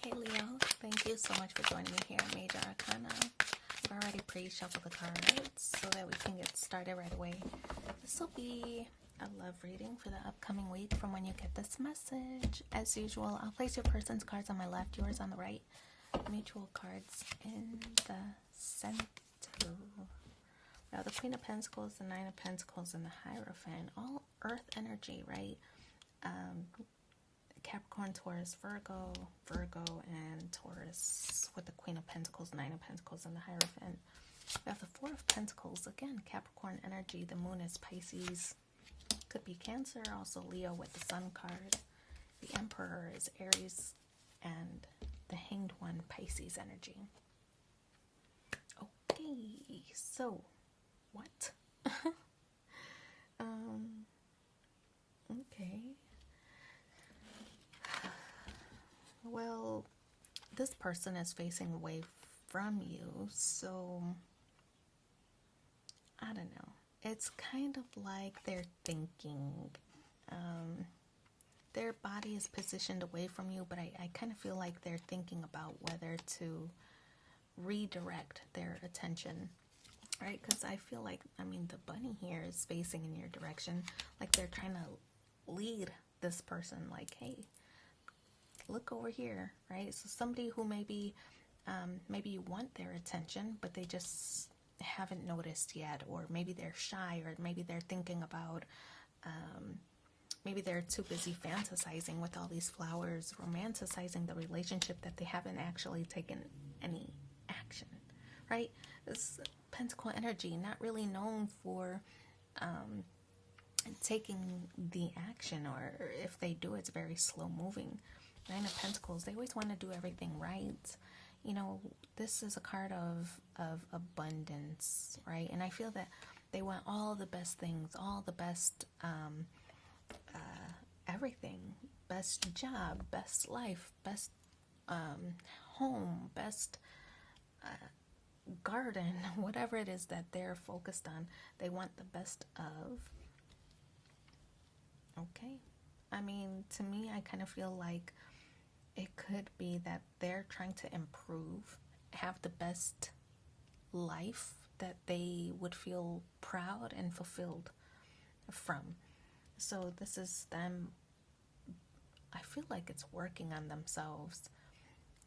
Hey Leo, thank you so much for joining me here at Major Arcana. I've already pre-shuffled the cards so that we can get started right away. This will be a love reading for the upcoming week from when you get this message. As usual, I'll place your person's cards on my left, yours on the right. Mutual cards in the center. Now the Queen of Pentacles, the Nine of Pentacles, and the Hierophant, all earth energy, right? Capricorn, Taurus, Virgo, and Taurus with the Queen of Pentacles, Nine of Pentacles, and the Hierophant. We have the Four of Pentacles, again, Capricorn energy. The Moon is Pisces. Could be Cancer, also Leo with the Sun card. The Emperor is Aries, and the Hanged One, Pisces energy. Okay, so what? Okay. Well, this person is facing away from you, so I don't know. It's kind of like they're thinking. Their body is positioned away from you, but I kind of feel like they're thinking about whether to redirect their attention, right? Because I feel like, the bunny here is facing in your direction, like they're trying to lead this person, like, hey, look over here, right? So somebody who maybe you want their attention, but they just haven't noticed yet, or maybe they're shy, or maybe they're thinking about, maybe they're too busy fantasizing with all these flowers, romanticizing the relationship, that they haven't actually taken any action, right? This Pentacle energy, not really known for taking the action, or if they do, it's very slow moving. Nine of Pentacles, they always want to do everything right. You know, this is a card of abundance, right? And I feel that they want all the best things, all the best everything. Best job, best life, best home, best garden, whatever it is that they're focused on, they want the best of. Okay. To me, I kind of feel like it could be that they're trying to improve, have the best life that they would feel proud and fulfilled from. So this is them, I feel like it's working on themselves.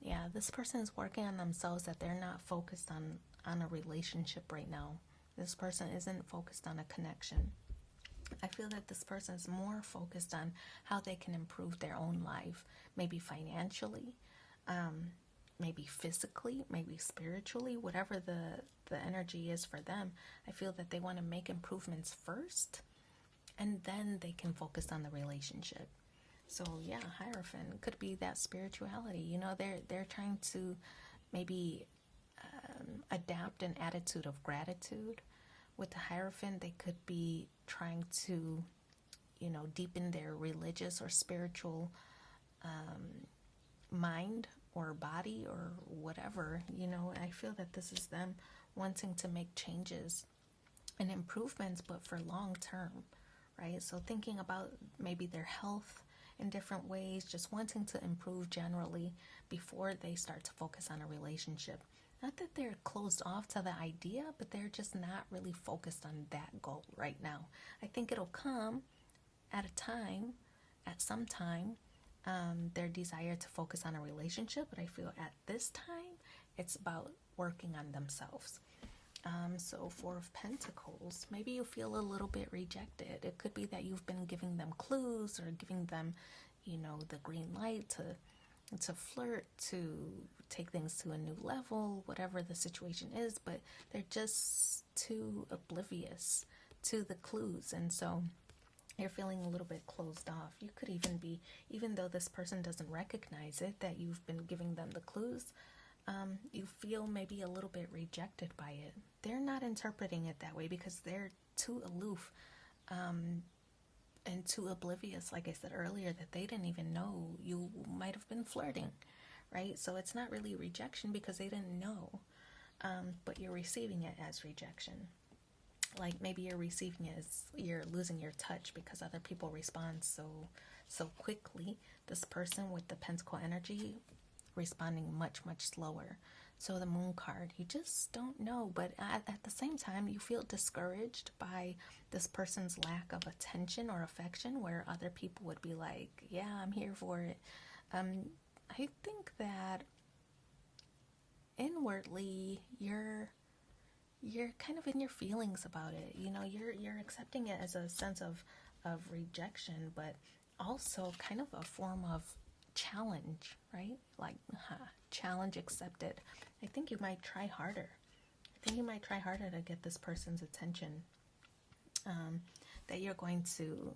Yeah, this person is working on themselves, that they're not focused on a relationship right now. This person isn't focused on a connection. I feel that this person is more focused on how they can improve their own life, maybe financially, maybe physically, maybe spiritually, whatever the energy is for them. I feel that they want to make improvements first, and then they can focus on the relationship. So yeah, Hierophant could be that spirituality. You know, they're trying to maybe adapt an attitude of gratitude. With the Hierophant, they could be trying to, deepen their religious or spiritual mind or body or whatever. I feel that this is them wanting to make changes and improvements, but for long term, right? So thinking about maybe their health in different ways, just wanting to improve generally before they start to focus on a relationship. Not that they're closed off to the idea, but they're just not really focused on that goal right now. I think it'll come at some time, their desire to focus on a relationship, but I feel at this time, it's about working on themselves. So Four of Pentacles, maybe you feel a little bit rejected. It could be that you've been giving them clues, or giving them, the green light to flirt, to take things to a new level, whatever the situation is, but they're just too oblivious to the clues. And so you're feeling a little bit closed off. You could even be, even though this person doesn't recognize it, that you've been giving them the clues, you feel maybe a little bit rejected by it. They're not interpreting it that way because they're too aloof, and too oblivious, like I said earlier, that they didn't even know you might have been flirting, right? So it's not really rejection because they didn't know, but you're receiving it as rejection. Like maybe you're receiving it as you're losing your touch because other people respond so quickly. This person with the Pentacle energy, responding much, much slower. So the moon card, you just don't know. But at the same time, you feel discouraged by this person's lack of attention or affection, where other people would be like, yeah, I'm here for it. I think that inwardly, you're kind of in your feelings about it. You know, you're accepting it as a sense of rejection, but also kind of a form of challenge, right? Like, challenge accepted. I think you might try harder. I think you might try harder to get this person's attention. That you're going to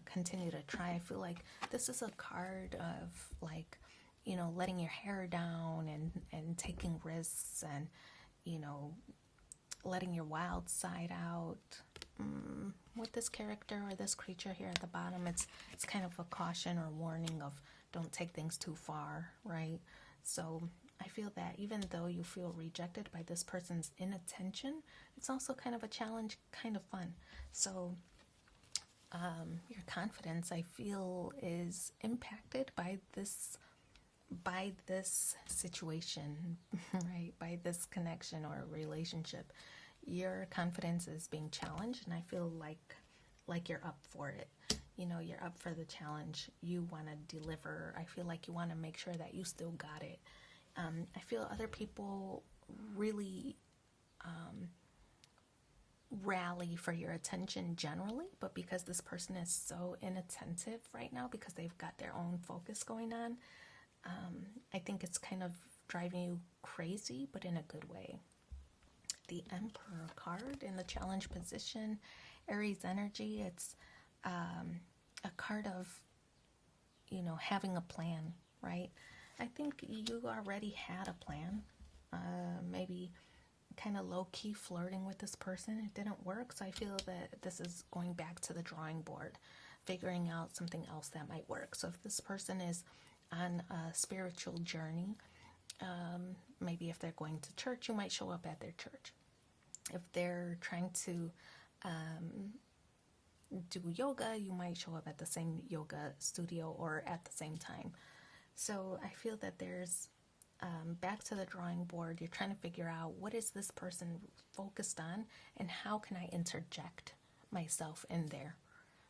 continue to try. I feel like this is a card of, like, you know, letting your hair down and taking risks, and, you know, letting your wild side out. With this character or this creature here at the bottom, it's kind of a caution or warning of don't take things too far, right? So I feel that even though you feel rejected by this person's inattention, it's also kind of a challenge, kind of fun. So your confidence, I feel, is impacted by this situation, right? By this connection or relationship. Your confidence is being challenged, and I feel like you're up for it. You know, you're up for the challenge. You want to deliver. I feel like you want to make sure that you still got it. I feel other people really rally for your attention generally, but because this person is so inattentive right now, because they've got their own focus going on, I think it's kind of driving you crazy, but in a good way. The Emperor card in the challenge position, Aries energy, it's a card of, you know, having a plan, right? I think you already had a plan, maybe kind of low-key flirting with this person. It didn't work, so I feel that this is going back to the drawing board, figuring out something else that might work. So if this person is on a spiritual journey, maybe if they're going to church, you might show up at their church. If they're trying to do yoga, you might show up at the same yoga studio or at the same time. So I feel that there's back to the drawing board. You're trying to figure out, what is this person focused on, and how can I interject myself in there,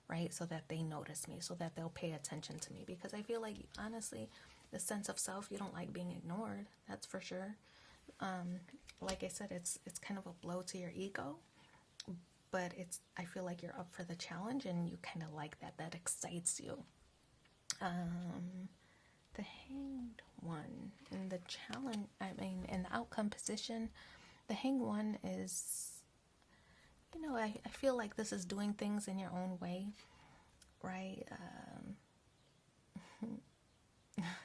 right? So that they notice me, so that they'll pay attention to me. Because I feel like, honestly, the sense of self, you don't like being ignored. That's for sure. Like I said, it's kind of a blow to your ego, but I feel like you're up for the challenge, and you kind of like that excites you. The Hanged One in the challenge, in the outcome position, the Hanged One is, you know, I feel like this is doing things in your own way, right?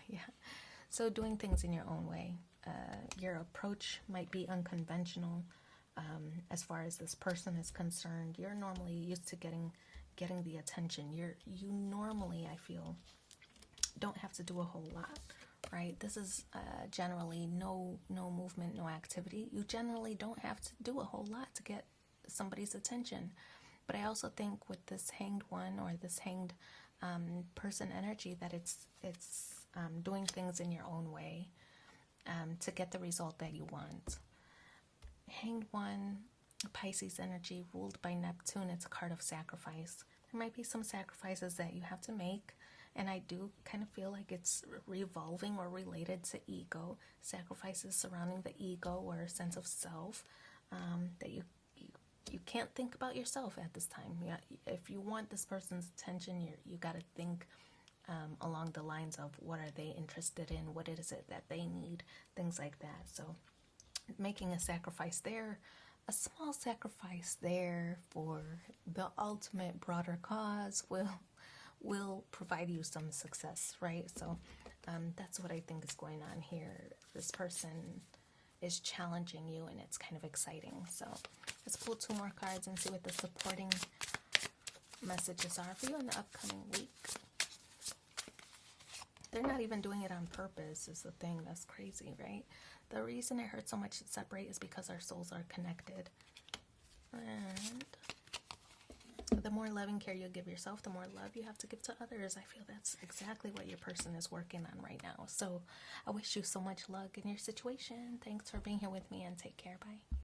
Yeah. So doing things in your own way. Your approach might be unconventional. As far as this person is concerned, you're normally used to getting the attention. You normally, I feel, don't have to do a whole lot, right? This is generally no movement, no activity. You generally don't have to do a whole lot to get somebody's attention. But I also think with this Hanged One, or this hanged person energy, that it's doing things in your own way to get the result that you want. Hanged One, Pisces energy, ruled by Neptune. It's a card of sacrifice. There might be some sacrifices that you have to make, and I do kind of feel like it's revolving or related to ego, sacrifices surrounding the ego or sense of self, that you can't think about yourself at this time. If you want this person's attention, you got to think along the lines of, what are they interested in, what is it that they need, things like that. So making a sacrifice there, a small sacrifice there for the ultimate broader cause will provide you some success, right? So that's what I think is going on here. This person is challenging you, and it's kind of exciting. So let's pull 2 more cards and see what the supporting messages are for you in the upcoming week. They're not even doing it on purpose, is the thing that's crazy, right? The reason it hurts so much to separate is because our souls are connected. And The more love and care you give yourself, the more love you have to give to others. I feel that's exactly what your person is working on right now. So I wish you so much luck in your situation. Thanks for being here with me, and take care. Bye.